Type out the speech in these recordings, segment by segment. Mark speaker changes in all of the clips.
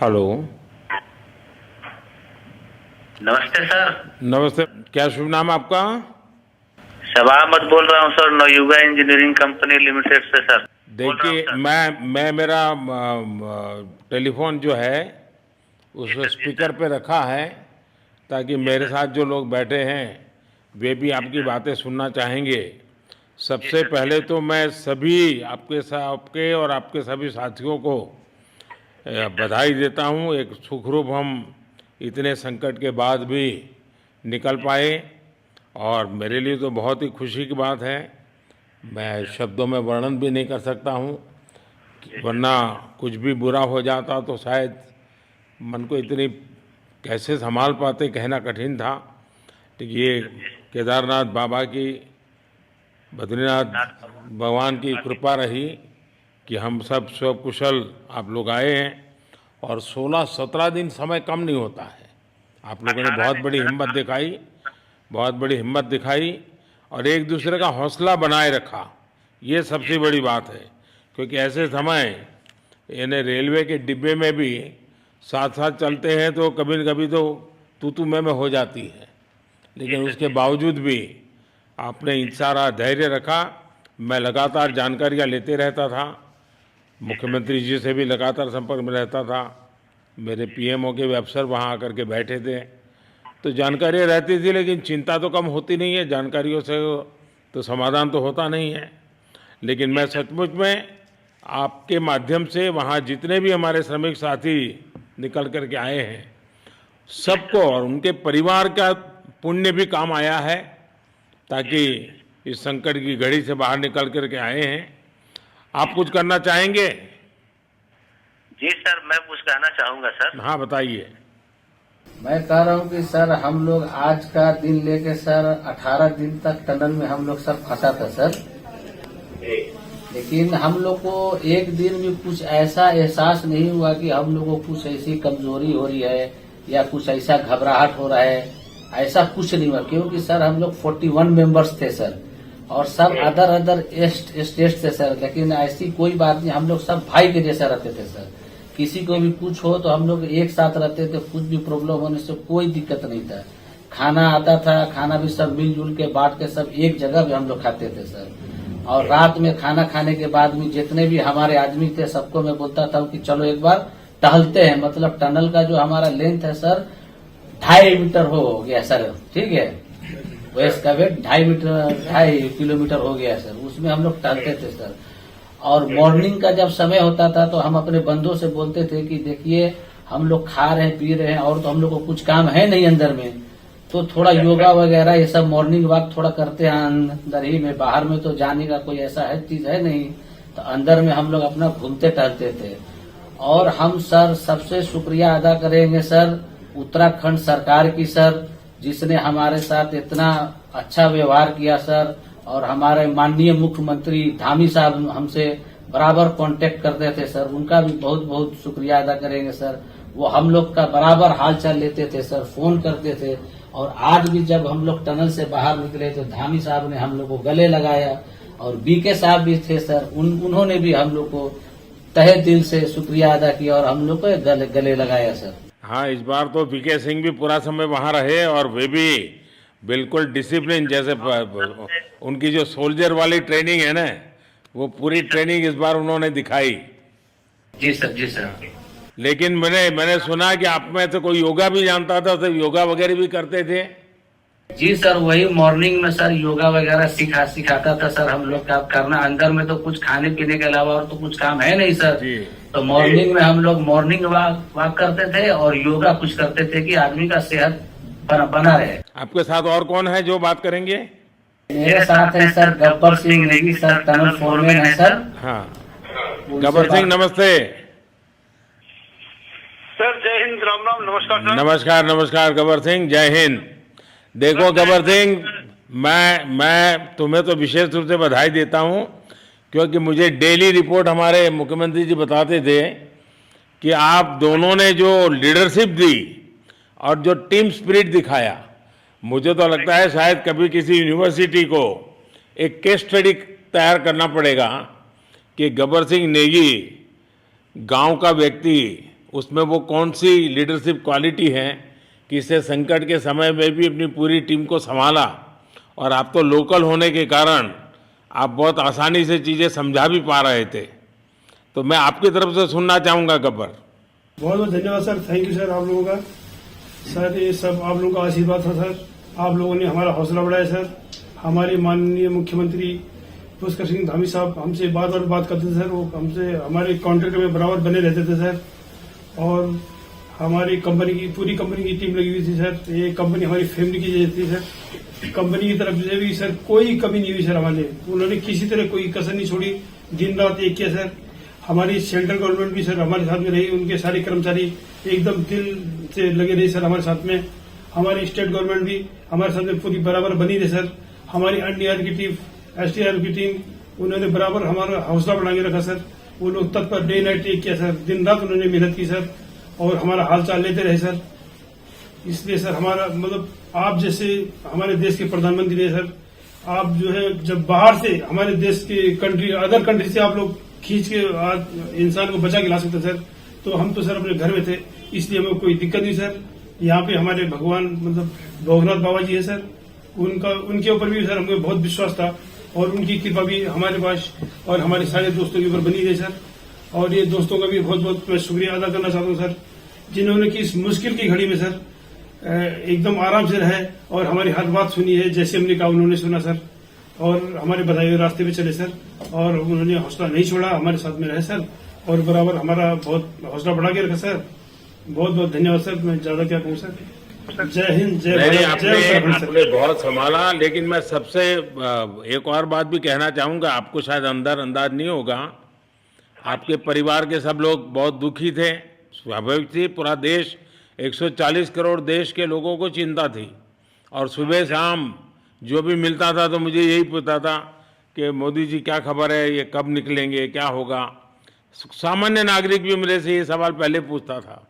Speaker 1: Hello.
Speaker 2: नमस्ते sir.
Speaker 1: नमस्ते। क्या शुभ नाम आपका?
Speaker 2: शबा अहमद बोल रहा हूँ sir, Navayuga engineering company limited से सर। बोल रहा हूँ
Speaker 1: देखिए,
Speaker 2: सर।
Speaker 1: मैं मेरा टेलीफोन जो है
Speaker 2: जी
Speaker 1: उसको
Speaker 2: सर, जी
Speaker 1: स्पीकर
Speaker 2: सर।
Speaker 1: पे रखा है ताकि
Speaker 2: जी
Speaker 1: मेरे
Speaker 2: सर।
Speaker 1: साथ जो लोग बैठे हैं वे भी
Speaker 2: जी
Speaker 1: आपकी
Speaker 2: सर।
Speaker 1: बातें सुनना चाहेंगे।
Speaker 2: जी
Speaker 1: सबसे
Speaker 2: सर, जी
Speaker 1: पहले
Speaker 2: सर।
Speaker 1: तो मैं सभी आपके और आपके सभी साथियों को
Speaker 2: जी सर।
Speaker 1: बधाई देता हूँ। एक सुखरूप हम इतने संकट के बाद भी निकल
Speaker 2: जी
Speaker 1: पाए
Speaker 2: सर।
Speaker 1: और
Speaker 2: जी
Speaker 1: मेरे लिए तो बहुत ही खुशी की बात है। मैं
Speaker 2: सर।
Speaker 1: शब्दों में वर्णन भी नहीं कर सकता हूँ,
Speaker 2: जी सर।
Speaker 1: वरना कुछ भी बुरा हो जाता तो शायद मन को इतनी कैसे संभाल पाते कहना कठिन था। तो
Speaker 2: जी
Speaker 1: ये
Speaker 2: सर। जी सर।
Speaker 1: केदारनाथ बाबा की, बद्रीनाथ
Speaker 2: नाथ
Speaker 1: भगवान की
Speaker 2: कृपा की।
Speaker 1: कृपा रही कि हम सब सकुशल आप लोग आए हैं। और 16-17 दिन समय कम नहीं होता है। आप लोगों ने
Speaker 2: 18
Speaker 1: बहुत
Speaker 2: दिन
Speaker 1: बड़ी
Speaker 2: सर।
Speaker 1: हिम्मत दिखाई, बहुत बड़ी हिम्मत दिखाई और एक
Speaker 2: जी
Speaker 1: दूसरे का
Speaker 2: सर।
Speaker 1: हौसला बनाए रखा। ये
Speaker 2: जी
Speaker 1: सबसे
Speaker 2: सर।
Speaker 1: बड़ी बात है, क्योंकि
Speaker 2: जी
Speaker 1: ऐसे
Speaker 2: सर।
Speaker 1: समय यानी रेलवे के डिब्बे में भी साथ साथ
Speaker 2: जी
Speaker 1: चलते हैं तो कभी न कभी तो तू मैं हो जाती है,
Speaker 2: जी
Speaker 1: लेकिन
Speaker 2: सर।
Speaker 1: उसके
Speaker 2: जी सर।
Speaker 1: बावजूद भी आपने
Speaker 2: जी सर।
Speaker 1: सारा धैर्य रखा। मैं लगातार
Speaker 2: जी
Speaker 1: जानकारियाँ लेते रहता था,
Speaker 2: जी सर।
Speaker 1: मुख्यमंत्री जी से भी लगातार संपर्क में रहता था, मेरे
Speaker 2: जी सर।
Speaker 1: पीएमओ के भी अफसर वहाँ आकर के बैठे थे। तो
Speaker 2: जी सर।
Speaker 1: जानकारियाँ रहती थी, लेकिन चिंता तो कम होती नहीं है, जानकारियों से तो समाधान तो होता नहीं है। लेकिन
Speaker 2: जी
Speaker 1: मैं
Speaker 2: सर।
Speaker 1: सचमुच में आपके माध्यम से वहाँ जितने भी हमारे श्रमिक साथी निकल कर के आए हैं,
Speaker 2: जी
Speaker 1: सबको
Speaker 2: सर।
Speaker 1: और उनके परिवार का पुण्य भी काम आया है,
Speaker 2: जी
Speaker 1: ताकि
Speaker 2: सर। जी सर।
Speaker 1: इस संकट की घड़ी से बाहर निकल कर के आए हैं। आप
Speaker 2: जी
Speaker 1: कुछ
Speaker 2: सर।
Speaker 1: करना चाहेंगे?
Speaker 2: जी सर, मैं कुछ कहना चाहूँगा सर।
Speaker 1: हाँ, बताइए।
Speaker 3: मैं कह रहा हूँ कि सर हम लोग आज का दिन लेके सर 18 दिन तक टनल में हम लोग सब फंसा था सर।
Speaker 2: जी।
Speaker 3: लेकिन हम लोग को एक दिन भी कुछ ऐसा एहसास नहीं हुआ कि हम लोग को कुछ ऐसी कमजोरी हो रही है या कुछ ऐसा घबराहट हो रहा है। ऐसा कुछ नहीं हुआ, क्योंकि सर हम लोग 41 मेंबर्स थे सर, और सब अदर अदर स्टेट थे सर। लेकिन ऐसी कोई बात नहीं, हम लोग सब भाई के जैसा रहते थे सर। किसी को भी कुछ हो तो हम लोग एक साथ रहते थे, कुछ भी प्रॉब्लम होने से कोई दिक्कत नहीं था। खाना आता था, खाना भी सब मिलजुल के बांट के सब एक जगह भी हम लोग खाते थे सर। और रात में खाना खाने के बाद भी जितने भी हमारे आदमी थे सबको मैं बोलता था कि चलो एक बार टहलते हैं। मतलब टनल का जो हमारा लेंथ है सर 2.5 मीटर हो गया सर, ठीक है। वेस्ट का वेट 2.5 मीटर 2.5 किलोमीटर हो गया सर। उसमें हम लोग टहलते थे सर। और मॉर्निंग का जब समय होता था तो हम अपने बंधुओं से बोलते थे कि देखिए हम लोग खा रहे हैं पी रहे हैं और तो हम लोग को कुछ काम है नहीं अंदर में, तो थोड़ा योगा वगैरह ये सब मॉर्निंग वॉक थोड़ा करते हैं अंदर ही में। बाहर में तो जाने का कोई ऐसा है चीज है नहीं, तो अंदर में हम लोग अपना घूमते टहलते थे। और हम सर सबसे शुक्रिया अदा करेंगे सर उत्तराखंड सरकार की सर, जिसने हमारे साथ इतना अच्छा व्यवहार किया सर। और हमारे माननीय मुख्यमंत्री धामी साहब हमसे बराबर कांटेक्ट करते थे सर, उनका भी बहुत बहुत शुक्रिया अदा करेंगे सर। वो हम लोग का बराबर हाल चाल लेते थे सर, फोन करते थे। और आज भी जब हम लोग टनल से बाहर निकले तो धामी साहब ने हम लोग को गले लगाया, और बीके साहब भी थे सर, उन्होंने भी हम लोग को तहे दिल से शुक्रिया अदा किया और हम लोग को गले लगाया सर।
Speaker 1: हाँ, इस बार तो वीके सिंह भी पूरा समय वहाँ रहे और वे भी बिल्कुल डिसिप्लिन, जैसे उनकी जो सोल्जर वाली ट्रेनिंग है ना, वो पूरी
Speaker 2: जी सर।
Speaker 1: ट्रेनिंग इस बार उन्होंने दिखाई।
Speaker 2: जी सर। जी सर।
Speaker 1: लेकिन मैंने सुना कि आप में तो कोई योगा भी जानता था, तो योगा वगैरह भी करते थे।
Speaker 3: जी सर, वही मॉर्निंग में सर योगा वगैरह सिखाता था सर हम लोग का करना। अंदर में तो कुछ खाने पीने के अलावा और तो कुछ काम है नहीं सर।
Speaker 1: जी।
Speaker 3: तो मॉर्निंग में हम लोग मॉर्निंग वॉक करते थे और योगा कुछ करते थे कि आदमी का सेहत बना रहे।
Speaker 1: आपके साथ और कौन है जो बात करेंगे?
Speaker 3: मेरे साथ है sir Gabbar Singh Negi sir, tunnel foreman है सर।
Speaker 1: हाँ,
Speaker 3: उनसे
Speaker 1: गब्बर सिंह
Speaker 3: बात-
Speaker 1: नमस्ते।
Speaker 4: सर जय हिंद, राम राम, नमस्कार सर।
Speaker 1: नमस्कार नमस्कार गब्बर सिंह, जय हिंद। देखो गब्बर सिंह, मैं तुम्हें तो विशेष रूप से बधाई देता हूँ, क्योंकि मुझे डेली रिपोर्ट हमारे मुख्यमंत्री जी बताते थे कि आप दोनों ने जो लीडरशिप दी और जो टीम स्पिरिट दिखाया, मुझे तो लगता है शायद कभी किसी यूनिवर्सिटी को एक केस स्टडी तैयार करना पड़ेगा कि गब्बर सिंह नेगी गांव का व्यक्ति उसमें वो कौन सी लीडरशिप क्वालिटी है कि इससे संकट के समय में भी अपनी पूरी टीम को संभाला, और आप तो लोकल होने के कारण आप बहुत आसानी से चीज़ें समझा भी पा रहे थे। तो मैं आपकी तरफ से सुनना चाहूँगा गब्बर।
Speaker 5: बहुत बहुत धन्यवाद सर, थैंक यू सर आप लोगों का। सर ये सब आप लोगों का आशीर्वाद था सर, आप लोगों ने हमारा हौसला बढ़ाया सर। हमारे माननीय मुख्यमंत्री पुष्कर सिंह धामी साहब हमसे बात करते थे सर, वो हमसे हमारे कॉन्ट्रैक्ट में बराबर बने रहते थे सर। और हमारी कंपनी की पूरी कंपनी की टीम लगी हुई थी सर, ये कंपनी हमारी फैमिली की जैसी थी सर। कंपनी की तरफ से भी सर कोई कमी नहीं हुई सर हमारे, उन्होंने किसी तरह कोई कसर नहीं छोड़ी, दिन रात एक किया सर। हमारी सेंट्रल गवर्नमेंट भी सर हमारे साथ में रही, उनके सारे कर्मचारी एकदम दिल से लगे रहे सर हमारे साथ में। हमारी स्टेट गवर्नमेंट भी हमारे साथ में पूरी बराबर बनी रही सर। हमारी एनडीआर की टीम, एसडीआर की टीम, उन्होंने बराबर हमारा हौसला बढ़ा के रखा सर। वो लोग तत्पर डे नाइट एक किया सर, दिन रात उन्होंने मेहनत की सर और हमारा हालचाल लेते रहे सर। इसलिए सर हमारा मतलब आप जैसे हमारे देश के प्रधानमंत्री है सर, आप जो है जब बाहर से हमारे देश के कंट्री अदर कंट्री से आप लोग खींच के इंसान को बचा के ला सकते सर, तो हम तो सर अपने घर में थे, इसलिए हमें कोई दिक्कत नहीं सर। यहाँ पे हमारे भगवान मतलब भोगनाथ बाबा जी है सर, उनके ऊपर भी सर हमें बहुत विश्वास था और उनकी कृपा भी हमारे पास और हमारे सारे दोस्तों के ऊपर बनी रही सर। और ये दोस्तों का भी बहुत बहुत मैं शुक्रिया अदा करना चाहता हूँ सर, जिन्होंने कि इस मुश्किल की घड़ी में सर एकदम आराम से रहे और हमारी हर बात सुनी है, जैसे हमने कहा उन्होंने सुना सर और हमारे बताए हुए रास्ते पे चले सर। और उन्होंने हौसला नहीं छोड़ा, हमारे साथ में रहे सर और बराबर हमारा बहुत हौसला बढ़ा के रखा सर। बहुत बहुत धन्यवाद सर, मैं ज्यादा क्या कहूँ सर। जय हिंद, जय भारत, जय उत्तराखंड सर।
Speaker 1: आपने बहुत संभाला, लेकिन मैं सबसे एक और बात भी कहना चाहूँगा, आपको शायद अंदाज नहीं होगा, आपके परिवार के सब लोग बहुत दुखी थे, स्वाभाविक थी। पूरा देश 140 करोड़ देश के लोगों को चिंता थी और सुबह शाम जो भी मिलता था तो मुझे यही पूछता था कि मोदी जी क्या खबर है, ये कब निकलेंगे, क्या होगा। सामान्य नागरिक भी मेरे से ये सवाल पहले पूछता था।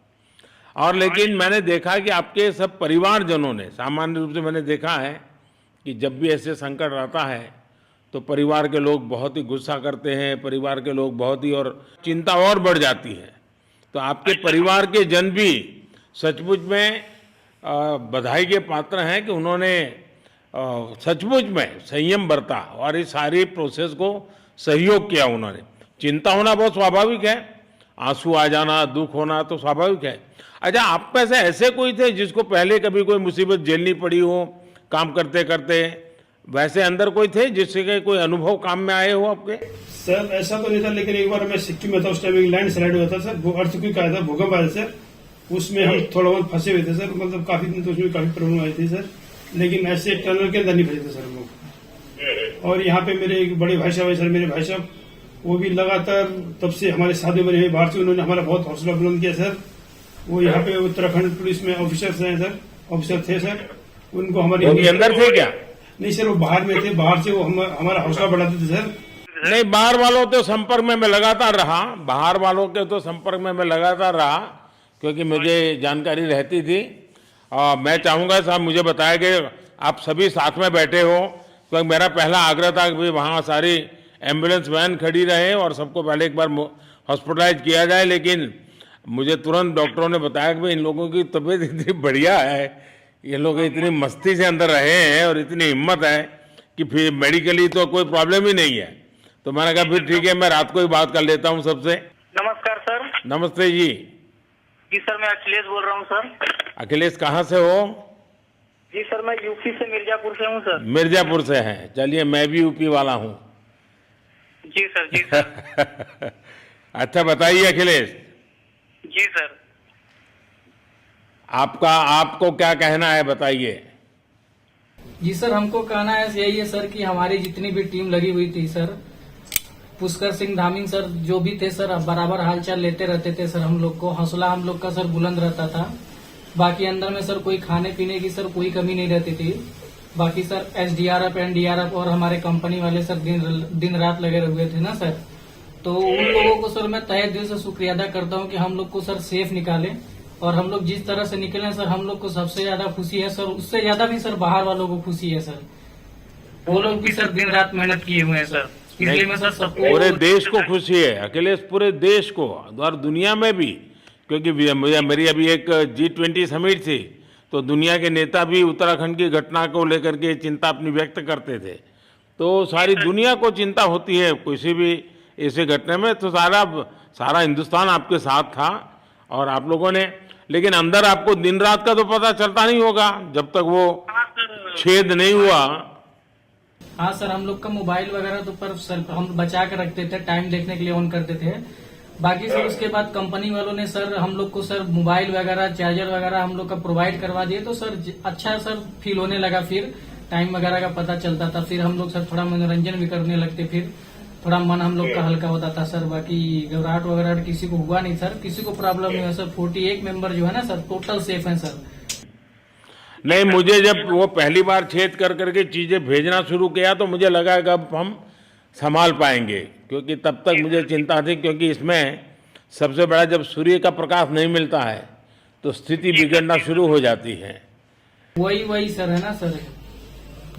Speaker 1: और लेकिन मैंने देखा कि आपके सब परिवारजनों ने, सामान्य रूप से मैंने देखा है कि जब भी ऐसे संकट आता है तो परिवार के लोग बहुत ही गुस्सा करते हैं, परिवार के लोग बहुत ही और चिंता और बढ़ जाती है। तो आपके परिवार के जन भी सचमुच में बधाई के पात्र हैं कि उन्होंने सचमुच में संयम बरता और इस सारी प्रोसेस को सहयोग किया उन्होंने। चिंता होना बहुत स्वाभाविक है, आंसू आ जाना, दुख होना तो स्वाभाविक है। अच्छा, आप में से ऐसे कोई थे जिसको पहले कभी कोई मुसीबत झेलनी पड़ी हो काम करते करते? वैसे अंदर कोई थे जिससे कोई अनुभव काम में आए हो आपके?
Speaker 5: सर ऐसा तो नहीं था, लेकिन एक बार मैं सिक्किम में था, उस टाइम एक लैंड स्लाइड हुआ था सर, अर्थक्वेक आया था, भूकंप आया सर, उसमें हम थोड़ा बहुत फंसे हुए थे सर, मतलब काफी दिन तो उसमें काफी प्रॉब्लम आई थी सर, लेकिन ऐसे टनल के अंदर नहीं फंसे थे सर हम लोग। और यहाँ पे मेरे एक बड़े भाई साहब है सर, मेरे भाई साहब वो भी लगातार तब से हमारे साथ में रहे बाहर से, उन्होंने हमारा बहुत हौसला बुलंद किया सर। वो यहाँ पे उत्तराखंड पुलिस में ऑफिसर्स हैं सर, ऑफिसर थे सर, उनको हमारे
Speaker 1: अंदर थे क्या?
Speaker 5: नहीं सर, वो बाहर में थे, बाहर से वो हमारा हौसला बढ़ाते थे सर।
Speaker 1: नहीं, बाहर वालों तो संपर्क में मैं लगातार रहा, बाहर वालों के तो संपर्क में मैं लगातार रहा क्योंकि मुझे जानकारी रहती थी। और मैं चाहूँगा साहब, मुझे बताया कि आप सभी साथ में बैठे हो, क्योंकि मेरा पहला आग्रह था कि वहाँ सारी एम्बुलेंस वैन खड़ी रहे और सबको पहले एक बार हॉस्पिटलाइज किया जाए। लेकिन मुझे तुरंत डॉक्टरों ने बताया कि भाई इन लोगों की तबीयत इतनी बढ़िया है, ये लोग इतनी मस्ती से अंदर रहे हैं और इतनी हिम्मत है कि फिर मेडिकली तो कोई प्रॉब्लम ही नहीं है। तो मैंने कहा फिर ठीक है, मैं रात को ही बात कर लेता हूँ सबसे।
Speaker 2: नमस्कार सर।
Speaker 1: नमस्ते जी।
Speaker 2: जी सर, मैं अखिलेश बोल रहा हूँ सर।
Speaker 1: अखिलेश कहाँ से हो?
Speaker 2: जी सर, मैं यूपी से मिर्जापुर से हूँ सर।
Speaker 1: मिर्जापुर से हैं, चलिए मैं भी यूपी वाला हूँ।
Speaker 2: जी सर, जी सर।
Speaker 1: अच्छा बताइए अखिलेश।
Speaker 2: जी सर।
Speaker 1: आपको क्या कहना है, बताइए।
Speaker 6: जी सर, हमको कहना है यही है सर कि हमारी जितनी भी टीम लगी हुई थी सर, पुष्कर सिंह धामी सर जो भी थे सर, बराबर हालचाल लेते रहते थे सर। हम लोग को हौसला हम लोग का सर बुलंद रहता था। बाकी अंदर में सर कोई खाने पीने की सर कोई कमी नहीं रहती थी। बाकी सर एसडीआरएफ, एनडीआरएफ और हमारे कंपनी वाले सर दिन रात लगे हुए थे ना सर। तो उन लोगों को सर मैं तहे दिल से शुक्रिया अदा करता हूँ कि हम लोग को सर सेफ निकाले। और हम लोग जिस तरह से निकले सर, हम लोग को सबसे ज्यादा खुशी है सर, उससे ज्यादा भी सर बाहर वालों को खुशी है सर। वो लोग भी सर दिन रात मेहनत किए हुए हैं सर, इसलिए मैं सर सबको,
Speaker 1: पूरे देश को खुशी है अखिलेश, पूरे देश को और दुनिया में भी क्योंकि मेरी अभी एक G20 समिट थी, तो दुनिया के नेता भी उत्तराखंड की घटना को लेकर के चिंता अपनी व्यक्त करते थे। तो सारी दुनिया को चिंता होती है किसी भी ऐसे घटना में, तो सारा हिंदुस्तान आपके साथ था और आप लोगों ने, लेकिन अंदर आपको दिन रात का तो पता चलता नहीं होगा जब तक वो छेद नहीं हुआ।
Speaker 6: हाँ सर, हम लोग का मोबाइल वगैरह तो पर सर हम बचा के रखते थे, टाइम देखने के लिए ऑन करते थे। बाकी सर उसके बाद कंपनी वालों ने सर हम लोग को सर मोबाइल वगैरह, चार्जर वगैरह हम लोग का प्रोवाइड करवा दिए, तो सर अच्छा सर फील होने लगा। फिर टाइम वगैरह का पता चलता था, फिर हम लोग सर थोड़ा मनोरंजन भी करने लगते, फिर थोड़ा मन हम लोग का हल्का होता था सर। बाकी घबराहट वगैरह किसी को हुआ नहीं सर, किसी को प्रॉब्लम नहीं है सर। 41 मेंबर जो है ना सर, टोटल सेफ हैं सर।
Speaker 1: नहीं, मुझे जब वो पहली बार छेद कर करके चीजें भेजना शुरू किया तो मुझे लगा कि अब हम संभाल पाएंगे, क्योंकि तब तक मुझे चिंता थी, क्योंकि इसमें सबसे बड़ा जब सूर्य का प्रकाश नहीं मिलता है तो स्थिति बिगड़ना शुरू हो जाती है।
Speaker 6: वही सर है ना सर।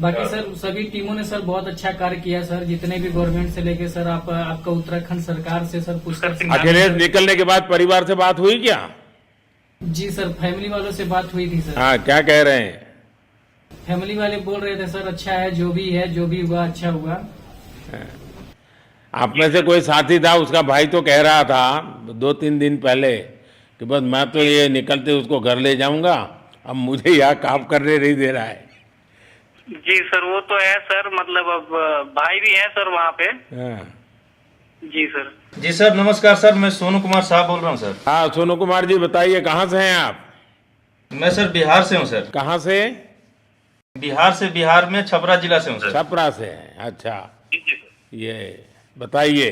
Speaker 6: बाकी सर सभी टीमों ने सर बहुत अच्छा कार्य किया सर, जितने भी गवर्नमेंट से लेके सर आपका उत्तराखंड सरकार से सर पुष्कर
Speaker 1: अखिलेश निकलने के बाद परिवार से बात हुई क्या?
Speaker 6: जी सर, फैमिली वालों से बात हुई थी सर।
Speaker 1: हाँ, क्या कह रहे हैं?
Speaker 6: फैमिली वाले बोल रहे थे सर अच्छा है, जो भी हुआ अच्छा हुआ।
Speaker 1: आप में से कोई साथी था, उसका भाई तो कह रहा था 2-3 दिन पहले कि बस मैं तो ये निकलते उसको घर ले जाऊंगा, अब मुझे यहाँ काम करने नहीं दे रहा है।
Speaker 2: जी सर, वो तो है सर, मतलब अब भाई भी हैं सर वहाँ पे।
Speaker 1: हाँ।
Speaker 2: जी सर।
Speaker 7: जी सर, नमस्कार सर, मैं सोनू कुमार साहब बोल रहा हूँ सर।
Speaker 1: हाँ, सोनू कुमार जी बताइए, कहाँ से हैं आप?
Speaker 7: मैं सर बिहार से हूँ सर।
Speaker 1: कहाँ से?
Speaker 7: बिहार में छपरा जिला से हूँ सर।
Speaker 1: छपरा से हैं, अच्छा। ये बताइए।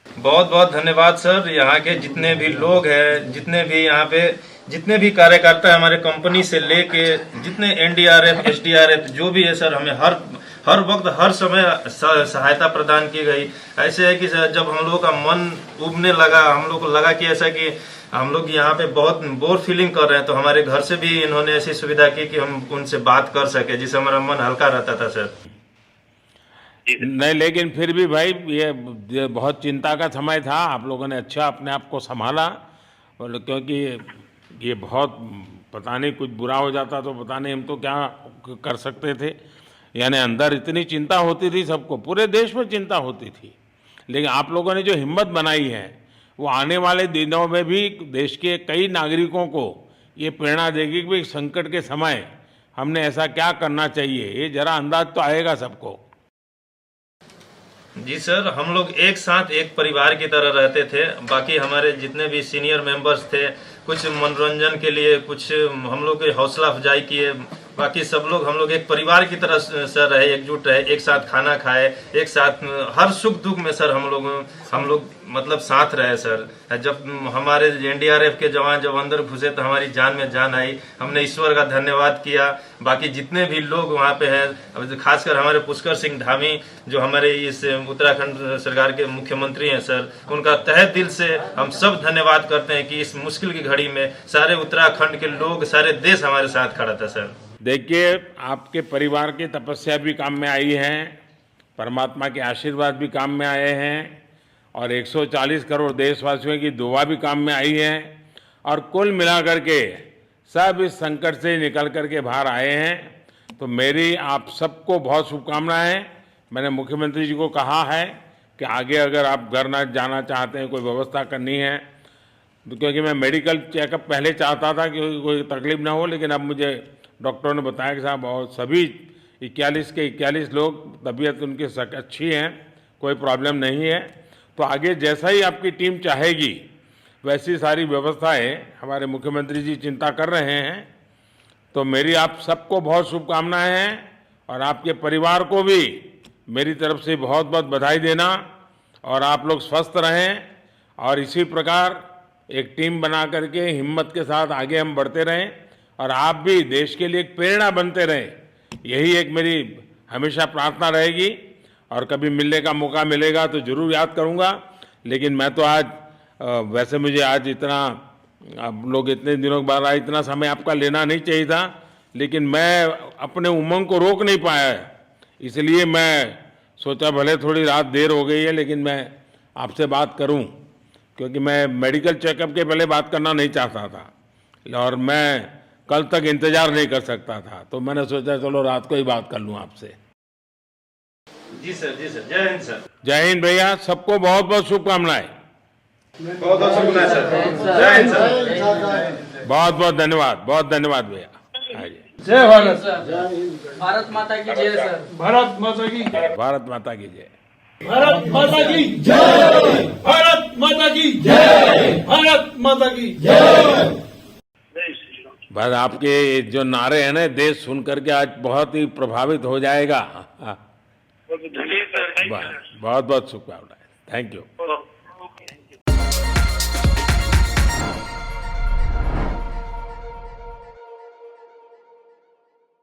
Speaker 7: बहुत बहुत धन्यवाद सर। यहाँ के जितने भी लोग हैं, जितने भी यहाँ पे जितने भी कार्यकर्ता है हमारे कंपनी से लेके, जितने NDRF SDRF जो भी है सर, हमें हर वक्त हर समय सहायता प्रदान की गई। ऐसे है कि सर जब हम लोग का मन उबने लगा, हम लोग को लगा कि ऐसा कि हम लोग यहाँ पे बहुत बोर फीलिंग कर रहे हैं, तो हमारे घर से भी इन्होंने ऐसी सुविधा की कि हम उनसे बात कर सके, जिससे हमारा मन हल्का रहता था सर।
Speaker 1: नहीं, लेकिन फिर भी भाई ये बहुत चिंता का समय था, आप लोगों ने अच्छा अपने आप को संभाला, और क्योंकि ये बहुत पता नहीं कुछ बुरा हो जाता तो पता नहीं हम तो क्या कर सकते थे। यानी अंदर इतनी चिंता होती थी, सबको, पूरे देश में चिंता होती थी, लेकिन आप लोगों ने जो हिम्मत बनाई है वो आने वाले दिनों में भी देश के कई नागरिकों को ये प्रेरणा देगी कि संकट के समय हमने ऐसा क्या करना चाहिए। ये जरा अंदाज तो आएगा सबको।
Speaker 7: जी सर, हम लोग एक साथ एक परिवार की तरह रहते थे। बाकी हमारे जितने भी सीनियर मेंबर्स थे, कुछ मनोरंजन के लिए, कुछ हम लोग की हौसला अफजाई किए। बाकी सब लोग हम लोग एक परिवार की तरह सर रहे, एकजुट रहे, एक साथ खाना खाए, एक साथ हर सुख दुख में सर हम लोग मतलब साथ रहे सर। जब हमारे NDRF के जवान जब अंदर घुसे तो हमारी जान में जान आई, हमने ईश्वर का धन्यवाद किया। बाकी जितने भी लोग वहाँ पे हैं, खासकर हमारे पुष्कर सिंह धामी जो हमारे इस उत्तराखंड सरकार के मुख्यमंत्री हैं सर, उनका तहे दिल से हम सब धन्यवाद करते हैं कि इस मुश्किल की घड़ी में सारे उत्तराखंड के लोग, सारे देश हमारे साथ खड़ा था सर।
Speaker 1: देखिए, आपके परिवार की तपस्या भी काम में आई है, परमात्मा के आशीर्वाद भी काम में आए हैं, और 140 करोड़ देशवासियों की दुआ भी काम में आई है, और कुल मिलाकर के सब इस संकट से निकल कर के बाहर आए हैं। तो मेरी आप सबको बहुत शुभकामनाएं। मैंने मुख्यमंत्री जी को कहा है कि आगे अगर आप घर न जाना चाहते हैं, कोई व्यवस्था करनी है, क्योंकि मैं मेडिकल चेकअप पहले चाहता था कि कोई तकलीफ ना हो, लेकिन अब मुझे डॉक्टरों ने बताया कि साहब और सभी 41 के 41 लोग तबीयत उनकी अच्छी है, कोई प्रॉब्लम नहीं है। तो आगे जैसा ही आपकी टीम चाहेगी वैसी सारी व्यवस्थाएं हमारे मुख्यमंत्री जी चिंता कर रहे हैं। तो मेरी आप सबको बहुत शुभकामनाएं हैं, और आपके परिवार को भी मेरी तरफ से बहुत बहुत बधाई देना, और आप लोग स्वस्थ रहें, और इसी प्रकार एक टीम बना करके हिम्मत के साथ आगे हम बढ़ते रहें, और आप भी देश के लिए एक प्रेरणा बनते रहें। यही एक मेरी हमेशा प्रार्थना रहेगी, और कभी मिलने का मौका मिलेगा तो जरूर याद करूंगा। लेकिन मैं तो आज वैसे मुझे आज इतना, आप लोग इतने दिनों के बाद आए, इतना समय आपका लेना नहीं चाहिए था, लेकिन मैं अपने उमंग को रोक नहीं पाया, इसलिए मैं सोचा भले थोड़ी रात देर हो गई है लेकिन मैं आपसे बात करूं, क्योंकि मैं मेडिकल चेकअप के पहले बात करना नहीं चाहता था और मैं कल तक इंतजार नहीं कर सकता था, तो मैंने सोचा चलो रात को ही बात कर लूं आपसे।
Speaker 7: जी सर, जय हिंद सर।
Speaker 1: जय हिंद भैया, सबको बहुत बहुत शुभकामनाएं।
Speaker 7: बहुत बहुत शुक्रिया सर। जय हिंद सर।
Speaker 1: बहुत बहुत धन्यवाद भैया। हाँ जी।
Speaker 5: जय भारत।
Speaker 6: भारत माता की जय सर।
Speaker 5: भारत माता की
Speaker 1: भारत माता की जय।
Speaker 5: भारत माता की जय। भारत माता की जय। भारत माता की जय।
Speaker 1: बस आपके जो नारे हैं ना, देश सुन करके आज बहुत ही प्रभावित हो जाएगा।
Speaker 4: जी सर, थैंक यू सर।
Speaker 1: बहुत बहुत शुभकामनाएं। Thank you.